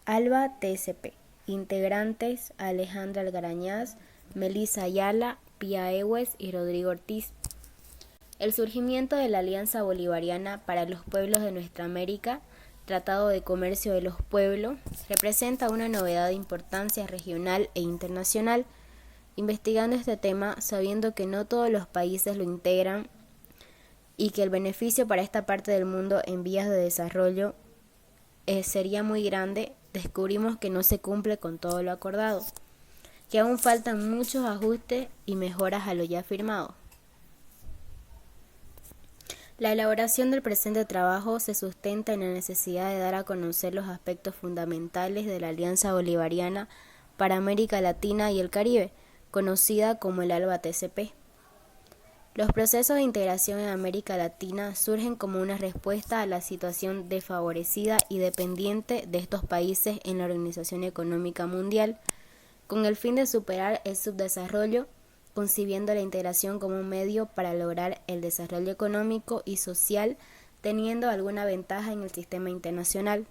ALBA TCP. Integrantes: Alejandra Algarañaz, Melissa Ayala, Pía Ewes y Rodrigo Ortiz. El surgimiento de la Alianza Bolivariana para los Pueblos de Nuestra América, Tratado de Comercio de los Pueblos, representa una novedad de importancia regional e internacional. Investigando este tema, sabiendo que no todos los países lo integran y que el beneficio para esta parte del mundo en vías de desarrollo sería muy grande, descubrimos que no se cumple con todo lo acordado, que aún faltan muchos ajustes y mejoras a lo ya firmado. La elaboración del presente trabajo se sustenta en la necesidad de dar a conocer los aspectos fundamentales de la Alianza Bolivariana para América Latina y el Caribe, conocida como el ALBA TCP. Los procesos de integración en América Latina surgen como una respuesta a la situación desfavorecida y dependiente de estos países en la Organización Económica Mundial, con el fin de superar el subdesarrollo, concibiendo la integración como un medio para lograr el desarrollo económico y social, teniendo alguna ventaja en el sistema internacional.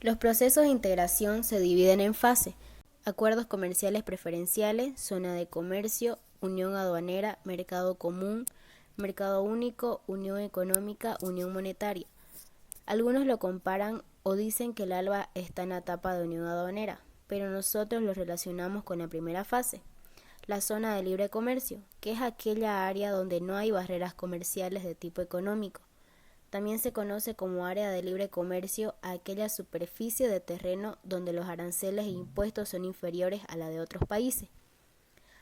Los procesos de integración se dividen en fases: acuerdos comerciales preferenciales, zona de comercio, unión aduanera, mercado común, mercado único, unión económica, unión monetaria. Algunos lo comparan o dicen que el ALBA está en la etapa de unión aduanera, pero nosotros lo relacionamos con la primera fase, la zona de libre comercio, que es aquella área donde no hay barreras comerciales de tipo económico. También se conoce como área de libre comercio a aquella superficie de terreno donde los aranceles e impuestos son inferiores a la de otros países.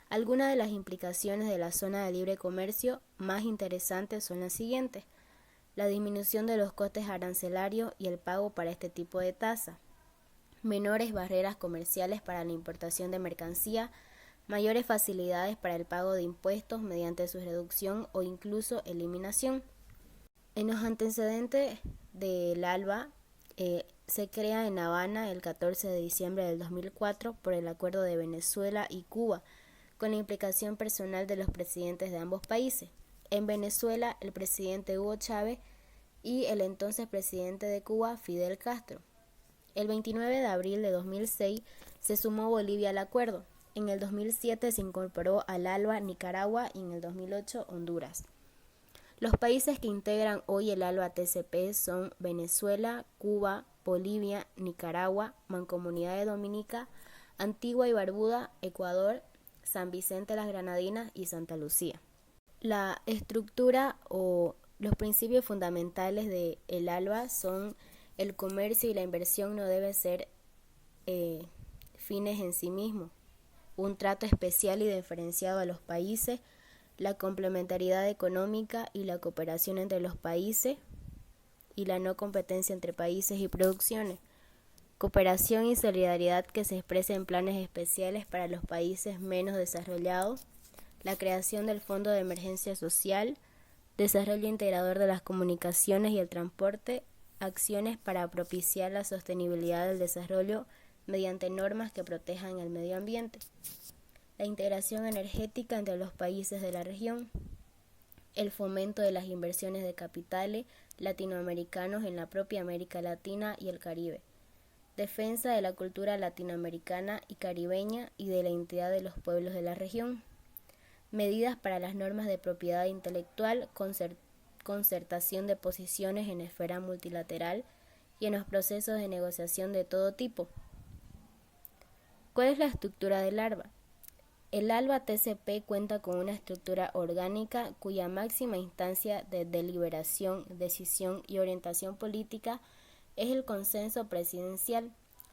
Algunas de las implicaciones de la zona de libre comercio más interesantes son las siguientes: la disminución de los costes arancelarios y el pago para este tipo de tasa, menores barreras comerciales para la importación de mercancía, mayores facilidades para el pago de impuestos mediante su reducción o incluso eliminación. En los antecedentes del ALBA, se crea en Habana el 14 de diciembre del 2004 por el Acuerdo de Venezuela y Cuba, con la implicación personal de los presidentes de ambos países. En Venezuela, el presidente Hugo Chávez y el entonces presidente de Cuba, Fidel Castro. El 29 de abril de 2006 se sumó Bolivia al acuerdo. En el 2007 se incorporó al ALBA Nicaragua y en el 2008 Honduras. Los países que integran hoy el ALBA TCP son Venezuela, Cuba, Bolivia, Nicaragua, Mancomunidad de Dominica, Antigua y Barbuda, Ecuador, San Vicente las Granadinas y Santa Lucía. La estructura o los principios fundamentales del ALBA son: el comercio y la inversión no deben ser fines en sí mismos, un trato especial y diferenciado a los países, la complementariedad económica y la cooperación entre los países y la no competencia entre países y producciones, cooperación y solidaridad que se expresa en planes especiales para los países menos desarrollados, la creación del Fondo de Emergencia Social, desarrollo integrador de las comunicaciones y el transporte, acciones para propiciar la sostenibilidad del desarrollo mediante normas que protejan el medio ambiente, la integración energética entre los países de la región, el fomento de las inversiones de capitales latinoamericanos en la propia América Latina y el Caribe, defensa de la cultura latinoamericana y caribeña y de la identidad de los pueblos de la región, medidas para las normas de propiedad intelectual, concertación de posiciones en esfera multilateral y en los procesos de negociación de todo tipo. ¿Cuál es la estructura del ALBA? El ALBA TCP cuenta con una estructura orgánica cuya máxima instancia de deliberación, decisión y orientación política es el consenso presidencial,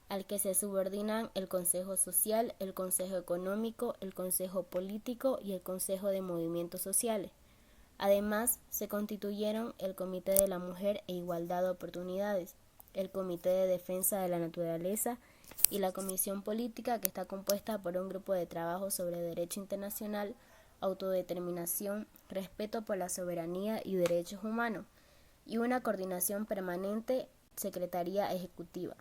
al que se subordinan el Consejo Social, el Consejo Económico, el Consejo Político y el Consejo de Movimientos Sociales. Además, se constituyeron el Comité de la Mujer e Igualdad de Oportunidades, el Comité de Defensa de la Naturaleza y la Comisión Política, que está compuesta por un grupo de trabajo sobre derecho internacional, autodeterminación, respeto por la soberanía y derechos humanos, y una coordinación permanente, Secretaría Ejecutiva.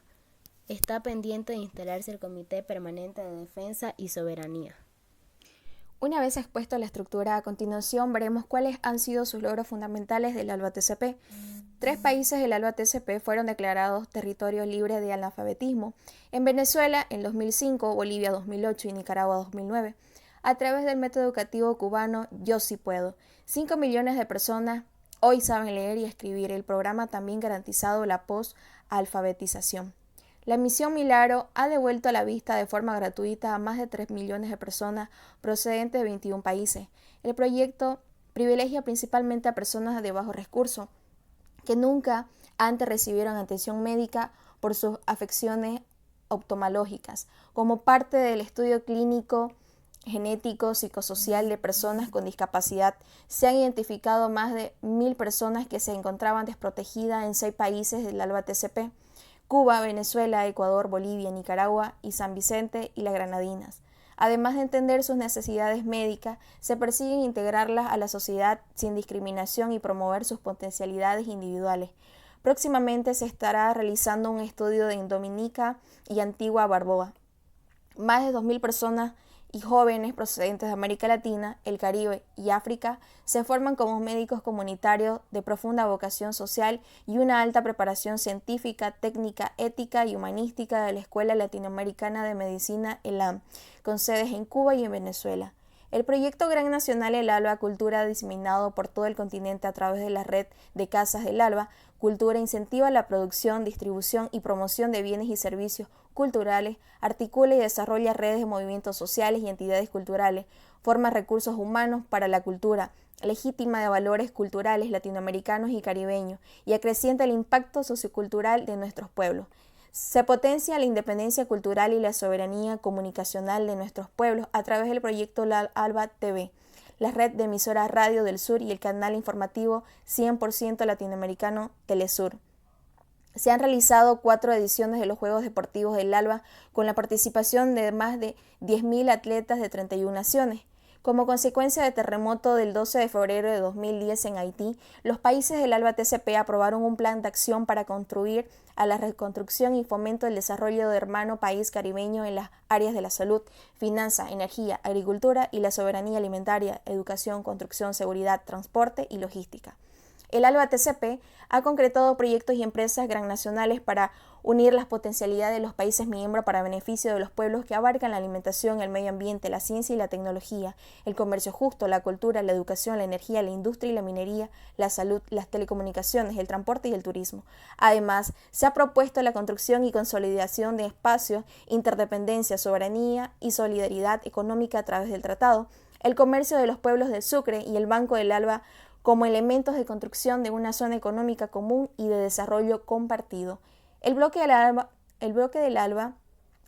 Está pendiente de instalarse el Comité Permanente de Defensa y Soberanía. Una vez expuesta la estructura, a continuación veremos cuáles han sido sus logros fundamentales del ALBA TCP. 3 países del ALBA TCP fueron declarados territorios libres de analfabetismo. En Venezuela en 2005, Bolivia 2008 y Nicaragua 2009. A través del método educativo cubano Yo Sí Puedo. 5 millones de personas hoy saben leer y escribir. El programa también garantizado la post-alfabetización. La misión Milagro ha devuelto a la vista de forma gratuita a más de 3 millones de personas procedentes de 21 países. El proyecto privilegia principalmente a personas de bajos recursos que nunca antes recibieron atención médica por sus afecciones oftalmológicas. Como parte del estudio clínico, genético, psicosocial de personas con discapacidad, se han identificado más de 1.000 personas que se encontraban desprotegidas en 6 países del ALBA TCP: Cuba, Venezuela, Ecuador, Bolivia, Nicaragua y San Vicente y las Granadinas. Además de entender sus necesidades médicas, se persigue integrarlas a la sociedad sin discriminación y promover sus potencialidades individuales. Próximamente se estará realizando un estudio en Dominica y Antigua Barbuda. Más de 2.000 personas y jóvenes procedentes de América Latina, el Caribe y África se forman como médicos comunitarios de profunda vocación social y una alta preparación científica, técnica, ética y humanística de la Escuela Latinoamericana de Medicina ELAM, con sedes en Cuba y en Venezuela. El proyecto Gran Nacional El Alba Cultura, diseminado por todo el continente a través de la red de Casas del Alba Cultura, incentiva la producción, distribución y promoción de bienes y servicios culturales, articula y desarrolla redes de movimientos sociales y entidades culturales, forma recursos humanos para la cultura, legítima de valores culturales latinoamericanos y caribeños, y acrecienta el impacto sociocultural de nuestros pueblos. Se potencia la independencia cultural y la soberanía comunicacional de nuestros pueblos a través del proyecto ALBA TV, la red de emisoras Radio del Sur y el canal informativo 100% latinoamericano Telesur. Se han realizado 4 ediciones de los Juegos Deportivos del ALBA con la participación de más de 10.000 atletas de 31 naciones. Como consecuencia del terremoto del 12 de febrero de 2010 en Haití, los países del ALBA TCP aprobaron un plan de acción para contribuir a la reconstrucción y fomento del desarrollo de hermano país caribeño en las áreas de la salud, finanzas, energía, agricultura y la soberanía alimentaria, educación, construcción, seguridad, transporte y logística. El ALBA TCP ha concretado proyectos y empresas transnacionales para unir las potencialidades de los países miembros para beneficio de los pueblos que abarcan la alimentación, el medio ambiente, la ciencia y la tecnología, el comercio justo, la cultura, la educación, la energía, la industria y la minería, la salud, las telecomunicaciones, el transporte y el turismo. Además, se ha propuesto la construcción y consolidación de espacios, interdependencia, soberanía y solidaridad económica a través del tratado, el comercio de los pueblos del Sucre y el Banco del ALBA como elementos de construcción de una zona económica común y de desarrollo compartido. El bloque del ALBA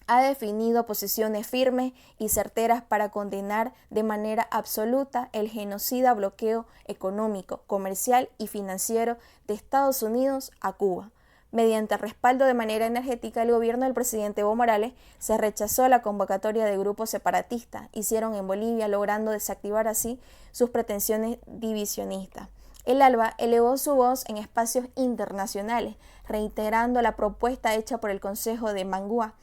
ha definido posiciones firmes y certeras para condenar de manera absoluta el genocida bloqueo económico, comercial y financiero de Estados Unidos a Cuba. Mediante respaldo de manera energética, el gobierno del presidente Evo Morales se rechazó la convocatoria de grupos separatistas, hicieron en Bolivia, logrando desactivar así sus pretensiones divisionistas. El ALBA elevó su voz en espacios internacionales, reiterando la propuesta hecha por el Consejo de Managua,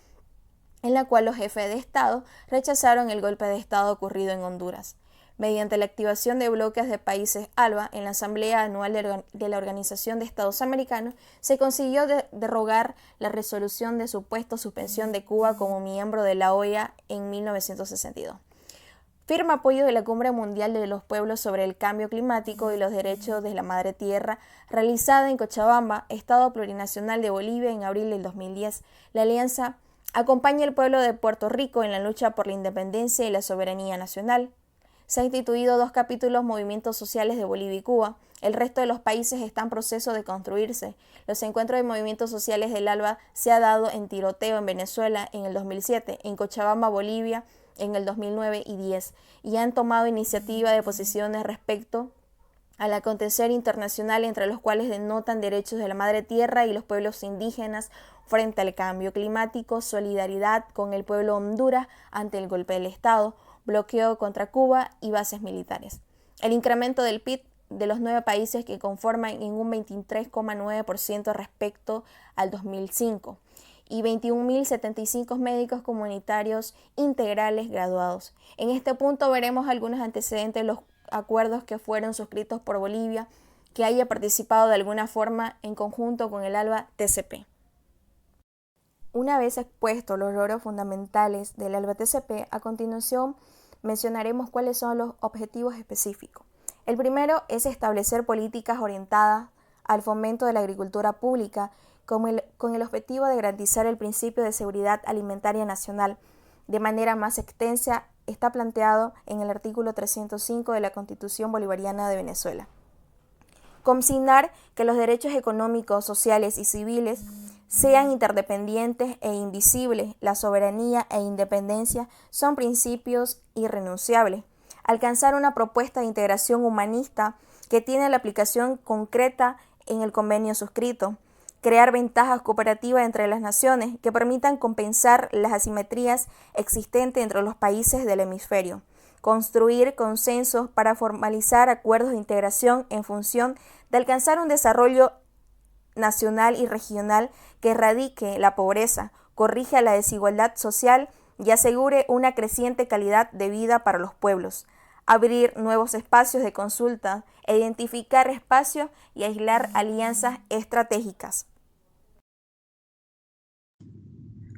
en la cual los jefes de Estado rechazaron el golpe de Estado ocurrido en Honduras. Mediante la activación de bloques de países ALBA en la Asamblea Anual de la Organización de Estados Americanos, se consiguió derogar la resolución de supuesta suspensión de Cuba como miembro de la OEA en 1962. Firma apoyo de la Cumbre Mundial de los Pueblos sobre el Cambio Climático y los Derechos de la Madre Tierra, realizada en Cochabamba, Estado Plurinacional de Bolivia, en abril del 2010. La alianza acompaña al pueblo de Puerto Rico en la lucha por la independencia y la soberanía nacional. Se han instituido 2 capítulos movimientos sociales de Bolivia y Cuba. El resto de los países está en proceso de construirse. Los encuentros de movimientos sociales del ALBA se ha dado en Tiroteo en Venezuela en el 2007, en Cochabamba, Bolivia en el 2009 y 10, y han tomado iniciativa de posiciones respecto al acontecer internacional, entre los cuales denotan derechos de la madre tierra y los pueblos indígenas frente al cambio climático, solidaridad con el pueblo Honduras ante el golpe del Estado, bloqueo contra Cuba y bases militares. El incremento del PIB de los 9 países que conforman en un 23,9% respecto al 2005 y 21.075 médicos comunitarios integrales graduados. En este punto veremos algunos antecedentes de los acuerdos que fueron suscritos por Bolivia que haya participado de alguna forma en conjunto con el ALBA TCP. Una vez expuestos los logros fundamentales del ALBA TCP, a continuación mencionaremos cuáles son los objetivos específicos. El primero es establecer políticas orientadas al fomento de la agricultura pública con el objetivo de garantizar el principio de seguridad alimentaria nacional. De manera más extensa, está planteado en el artículo 305 de la Constitución Bolivariana de Venezuela. Consignar que los derechos económicos, sociales y civiles sean interdependientes e invisibles. La soberanía e independencia son principios irrenunciables. Alcanzar una propuesta de integración humanista que tiene la aplicación concreta en el convenio suscrito. Crear ventajas cooperativas entre las naciones que permitan compensar las asimetrías existentes entre los países del hemisferio. Construir consensos para formalizar acuerdos de integración en función de alcanzar un desarrollo nacional y regional que erradique la pobreza, corrija la desigualdad social y asegure una creciente calidad de vida para los pueblos. Abrir nuevos espacios de consulta, identificar espacios y aislar alianzas estratégicas.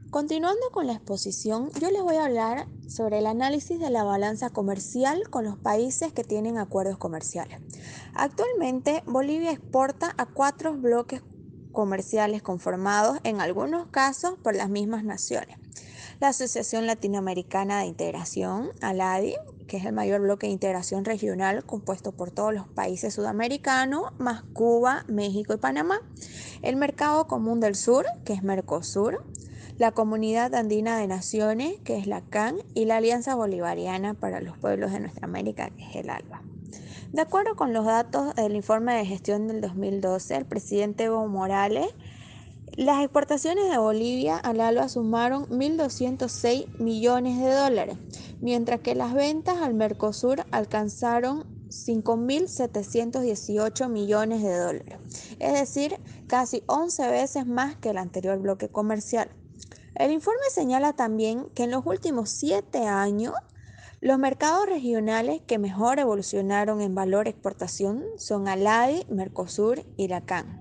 Continuando con la exposición, yo les voy a hablar sobre el análisis de la balanza comercial con los países que tienen acuerdos comerciales. Actualmente, Bolivia exporta a 4 bloques comerciales conformados en algunos casos por las mismas naciones. La Asociación Latinoamericana de Integración, ALADI, que es el mayor bloque de integración regional compuesto por todos los países sudamericanos, más Cuba, México y Panamá. El Mercado Común del Sur, que es Mercosur. La Comunidad Andina de Naciones, que es la CAN, y la Alianza Bolivariana para los Pueblos de Nuestra América, que es el ALBA. De acuerdo con los datos del informe de gestión del 2012, el presidente Evo Morales, las exportaciones de Bolivia al ALBA sumaron 1.206 millones de dólares, mientras que las ventas al Mercosur alcanzaron 5.718 millones de dólares, es decir, casi 11 veces más que el anterior bloque comercial. El informe señala también que en los últimos 7 años, los mercados regionales que mejor evolucionaron en valor exportación son ALADI, Mercosur y la CAN.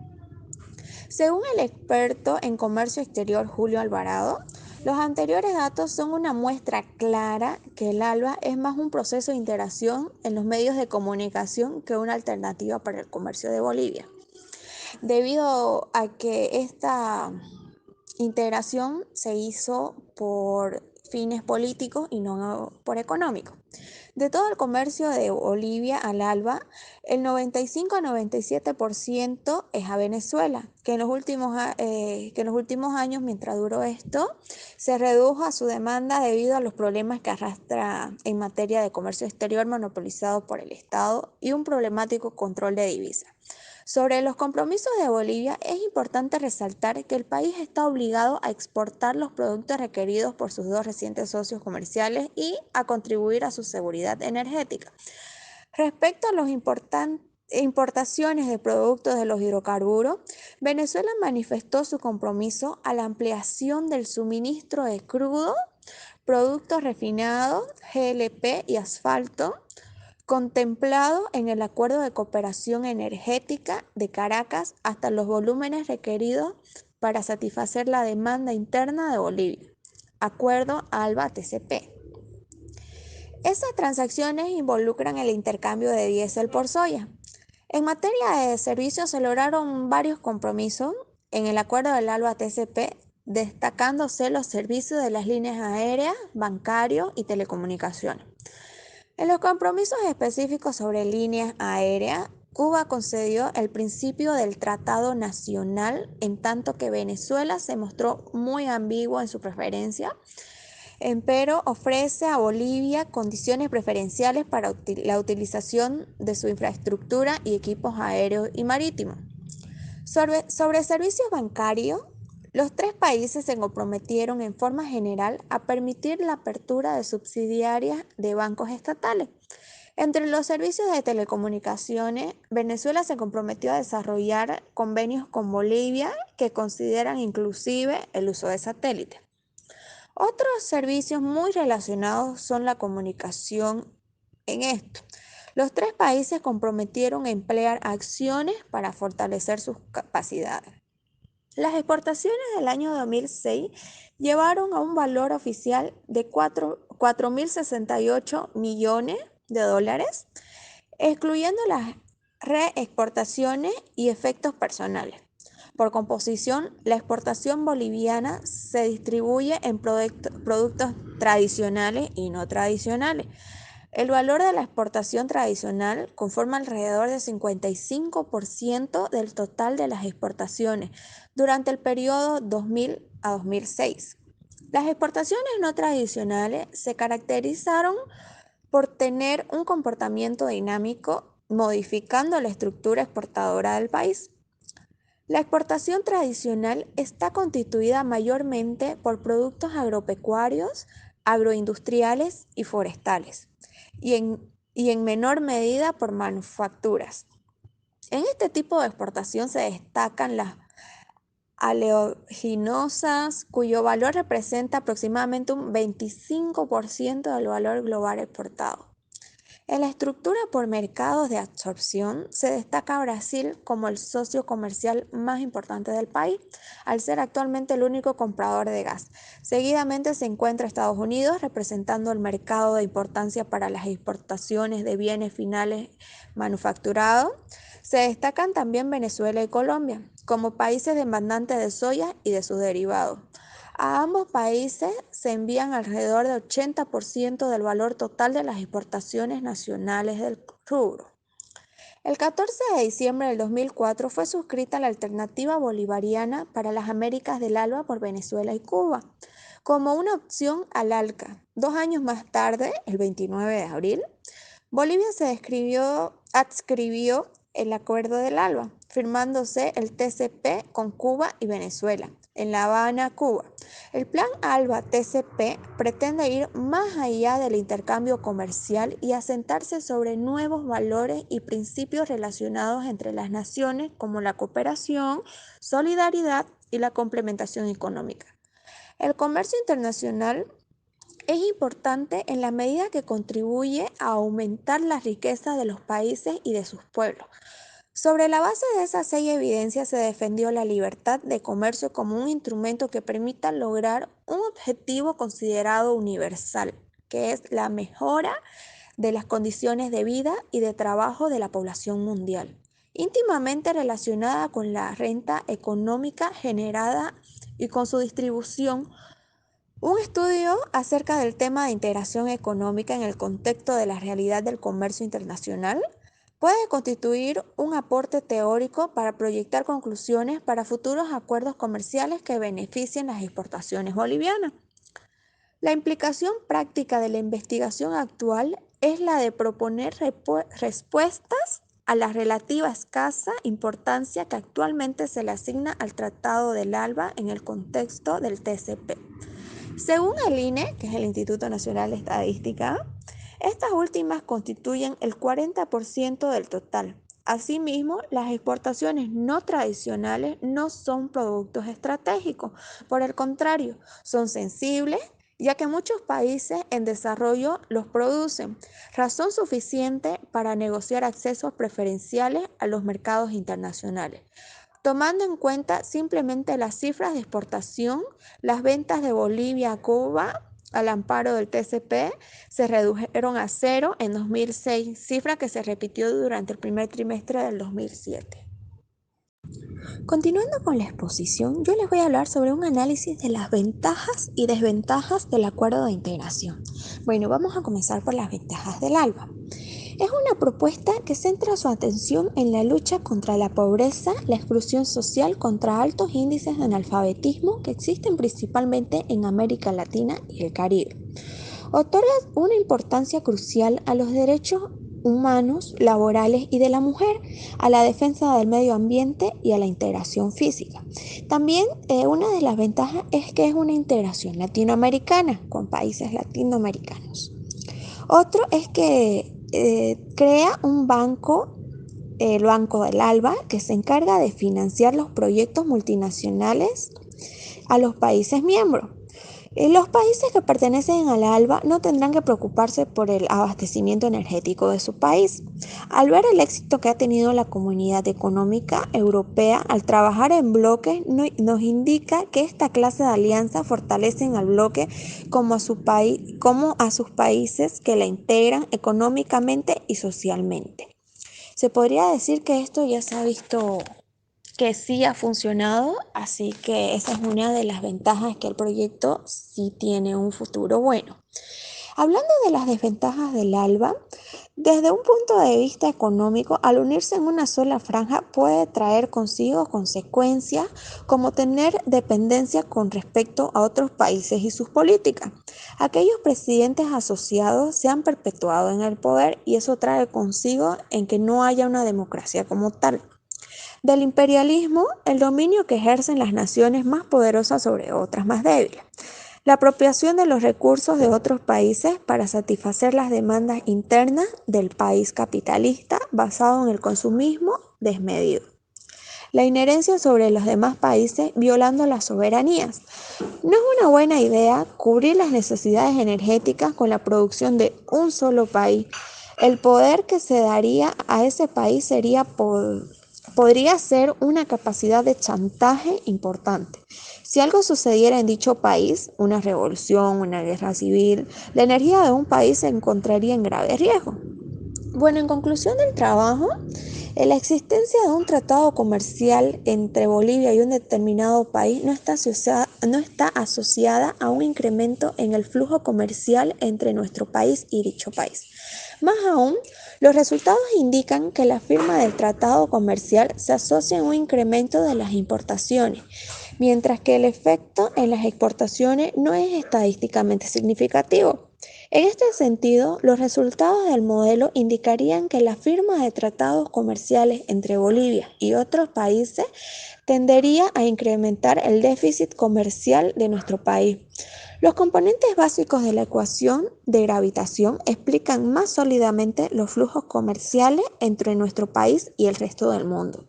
Según el experto en comercio exterior Julio Alvarado, los anteriores datos son una muestra clara que el ALBA es más un proceso de integración en los medios de comunicación que una alternativa para el comercio de Bolivia, debido a que esta integración se hizo por fines políticos y no por económicos. De todo el comercio de Bolivia al ALBA, el 95 a 97% es a Venezuela, que en los últimos años, mientras duró esto, se redujo a su demanda debido a los problemas que arrastra en materia de comercio exterior monopolizado por el Estado y un problemático control de divisas. Sobre los compromisos de Bolivia, es importante resaltar que el país está obligado a exportar los productos requeridos por sus 2 recientes socios comerciales y a contribuir a su seguridad energética. Respecto a las importaciones de productos de los hidrocarburos, Venezuela manifestó su compromiso a la ampliación del suministro de crudo, productos refinados, GLP y asfalto, contemplado en el Acuerdo de Cooperación Energética de Caracas hasta los volúmenes requeridos para satisfacer la demanda interna de Bolivia. Acuerdo ALBA-TCP. Estas transacciones involucran el intercambio de diésel por soya. En materia de servicios se lograron varios compromisos en el acuerdo del ALBA-TCP, destacándose los servicios de las líneas aéreas, bancarios y telecomunicaciones. En los compromisos específicos sobre líneas aéreas, Cuba concedió el principio del tratado nacional, en tanto que Venezuela se mostró muy ambiguo en su preferencia, pero ofrece a Bolivia condiciones preferenciales para la utilización de su infraestructura y equipos aéreos y marítimos. Sobre servicios bancarios, los 3 países se comprometieron en forma general a permitir la apertura de subsidiarias de bancos estatales. Entre los servicios de telecomunicaciones, Venezuela se comprometió a desarrollar convenios con Bolivia que consideran inclusive el uso de satélites. Otros servicios muy relacionados son la comunicación en esto. Los tres países comprometieron a emplear acciones para fortalecer sus capacidades. Las exportaciones del año 2006 llevaron a un valor oficial de 4.068 millones de dólares, excluyendo las reexportaciones y efectos personales. Por composición, la exportación boliviana se distribuye en productos tradicionales y no tradicionales. El valor de la exportación tradicional conforma alrededor del 55% del total de las exportaciones durante el periodo 2000 a 2006. Las exportaciones no tradicionales se caracterizaron por tener un comportamiento dinámico, modificando la estructura exportadora del país. La exportación tradicional está constituida mayormente por productos agropecuarios, agroindustriales y forestales, y en menor medida por manufacturas. En este tipo de exportación se destacan las oleaginosas, cuyo valor representa aproximadamente un 25% del valor global exportado. En la estructura por mercados de absorción se destaca Brasil como el socio comercial más importante del país, al ser actualmente el único comprador de gas. Seguidamente se encuentra Estados Unidos, representando el mercado de importancia para las exportaciones de bienes finales manufacturados. Se destacan también Venezuela y Colombia, como países demandantes de soya y de sus derivados. A ambos países se envían alrededor del 80% del valor total de las exportaciones nacionales del rubro. El 14 de diciembre del 2004 fue suscrita la Alternativa Bolivariana para las Américas del ALBA por Venezuela y Cuba, como una opción al ALCA. 2 años más tarde, el 29 de abril, Bolivia se adscribió el Acuerdo del ALBA, firmándose el TCP con Cuba y Venezuela, en La Habana, Cuba. El Plan ALBA-TCP pretende ir más allá del intercambio comercial y asentarse sobre nuevos valores y principios relacionados entre las naciones, como la cooperación, solidaridad y la complementación económica. El comercio internacional es importante en la medida que contribuye a aumentar la riqueza de los países y de sus pueblos. Sobre la base de esas 6 evidencias se defendió la libertad de comercio como un instrumento que permita lograr un objetivo considerado universal, que es la mejora de las condiciones de vida y de trabajo de la población mundial, íntimamente relacionada con la renta económica generada y con su distribución. Un estudio acerca del tema de integración económica en el contexto de la realidad del comercio internacional puede constituir un aporte teórico para proyectar conclusiones para futuros acuerdos comerciales que beneficien las exportaciones bolivianas. La implicación práctica de la investigación actual es la de proponer respuestas a la relativa escasa importancia que actualmente se le asigna al Tratado del ALBA en el contexto del TCP. Según el INE, que es el Instituto Nacional de Estadística, estas últimas constituyen el 40% del total. Asimismo, las exportaciones no tradicionales no son productos estratégicos. Por el contrario, son sensibles, ya que muchos países en desarrollo los producen, razón suficiente para negociar accesos preferenciales a los mercados internacionales. Tomando en cuenta simplemente las cifras de exportación, las ventas de Bolivia a Cuba al amparo del TCP se redujeron a 0 en 2006, cifra que se repitió durante el primer trimestre del 2007. Continuando con la exposición, yo les voy a hablar sobre un análisis de las ventajas y desventajas del acuerdo de integración. Bueno, vamos a comenzar por las ventajas del ALBA. Es una propuesta que centra su atención en la lucha contra la pobreza, la exclusión social, contra altos índices de analfabetismo que existen principalmente en América Latina y el Caribe. Otorga una importancia crucial a los derechos humanos, laborales y de la mujer, a la defensa del medio ambiente y a la integración física. También una de las ventajas es que es una integración latinoamericana con países latinoamericanos. Otro es que crea un banco, el Banco del ALBA, que se encarga de financiar los proyectos multinacionales a los países miembros. Los países que pertenecen al ALBA no tendrán que preocuparse por el abastecimiento energético de su país. Al ver el éxito que ha tenido la Comunidad Económica Europea al trabajar en bloque, nos indica que esta clase de alianzas fortalecen al bloque como a sus países que la integran económicamente y socialmente. Se podría decir que esto ya se ha visto que sí ha funcionado, así que esa es una de las ventajas, que el proyecto sí tiene un futuro bueno. Hablando de las desventajas del ALBA, desde un punto de vista económico, al unirse en una sola franja puede traer consigo consecuencias como tener dependencia con respecto a otros países y sus políticas. Aquellos presidentes asociados se han perpetuado en el poder y eso trae consigo en que no haya una democracia como tal. Del imperialismo, el dominio que ejercen las naciones más poderosas sobre otras más débiles. La apropiación de los recursos de otros países para satisfacer las demandas internas del país capitalista basado en el consumismo desmedido. La injerencia sobre los demás países violando las soberanías. No es una buena idea cubrir las necesidades energéticas con la producción de un solo país. El poder que se daría a ese país podría ser una capacidad de chantaje importante. Si algo sucediera en dicho país, una revolución, una guerra civil, la energía de un país se encontraría en grave riesgo. Bueno, en conclusión del trabajo, la existencia de un tratado comercial entre Bolivia y un determinado país no está asociada a un incremento en el flujo comercial entre nuestro país y dicho país. Más aún, los resultados indican que la firma del tratado comercial se asocia a un incremento de las importaciones, mientras que el efecto en las exportaciones no es estadísticamente significativo. En este sentido, los resultados del modelo indicarían que la firma de tratados comerciales entre Bolivia y otros países tendería a incrementar el déficit comercial de nuestro país. Los componentes básicos de la ecuación de gravitación explican más sólidamente los flujos comerciales entre nuestro país y el resto del mundo.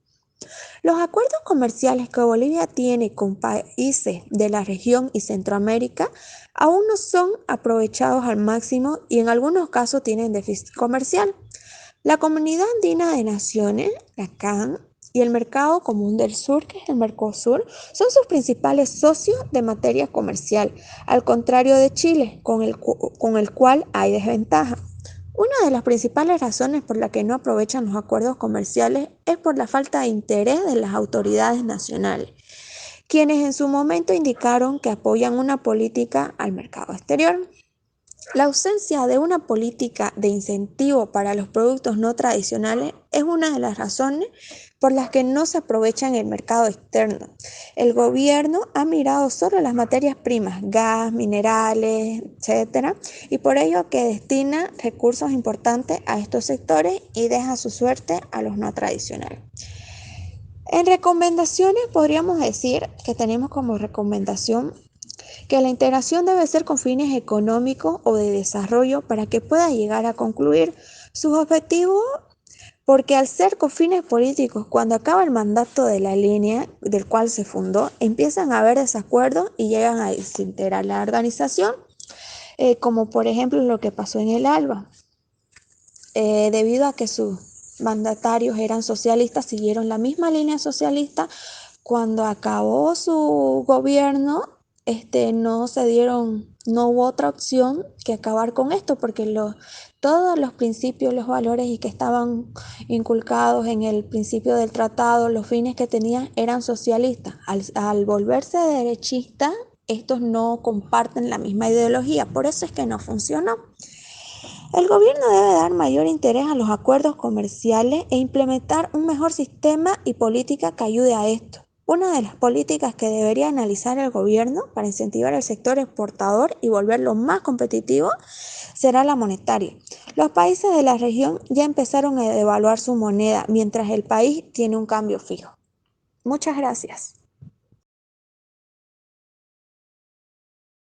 Los acuerdos comerciales que Bolivia tiene con países de la región y Centroamérica aún no son aprovechados al máximo y en algunos casos tienen déficit comercial. La Comunidad Andina de Naciones, la CAN, y el Mercado Común del Sur, que es el Mercosur, son sus principales socios de materia comercial, al contrario de Chile, con el cual hay desventaja. Una de las principales razones por la que no aprovechan los acuerdos comerciales es por la falta de interés de las autoridades nacionales, quienes en su momento indicaron que apoyan una política al mercado exterior. La ausencia de una política de incentivo para los productos no tradicionales es una de las razones por las que no se aprovechan el mercado externo. El gobierno ha mirado solo las materias primas, gas, minerales, etc., y por ello que destina recursos importantes a estos sectores y deja su suerte a los no tradicionales. En recomendaciones podríamos decir que tenemos como recomendación que la integración debe ser con fines económicos o de desarrollo para que pueda llegar a concluir sus objetivos, porque al ser con fines políticos, cuando acaba el mandato de la línea del cual se fundó, empiezan a haber desacuerdos y llegan a desintegrar la organización, como por ejemplo lo que pasó en el ALBA. Debido a que sus mandatarios eran socialistas, siguieron la misma línea socialista. Cuando acabó su gobierno, no hubo otra opción que acabar con esto, porque todos los principios, los valores y que estaban inculcados en el principio del tratado, los fines que tenían eran socialistas. Al volverse derechistas, estos no comparten la misma ideología, por eso es que no funcionó. El gobierno debe dar mayor interés a los acuerdos comerciales e implementar un mejor sistema y política que ayude a esto. Una de las políticas que debería analizar el gobierno para incentivar el sector exportador y volverlo más competitivo será la monetaria. Los países de la región ya empezaron a devaluar su moneda, mientras el país tiene un cambio fijo. Muchas gracias.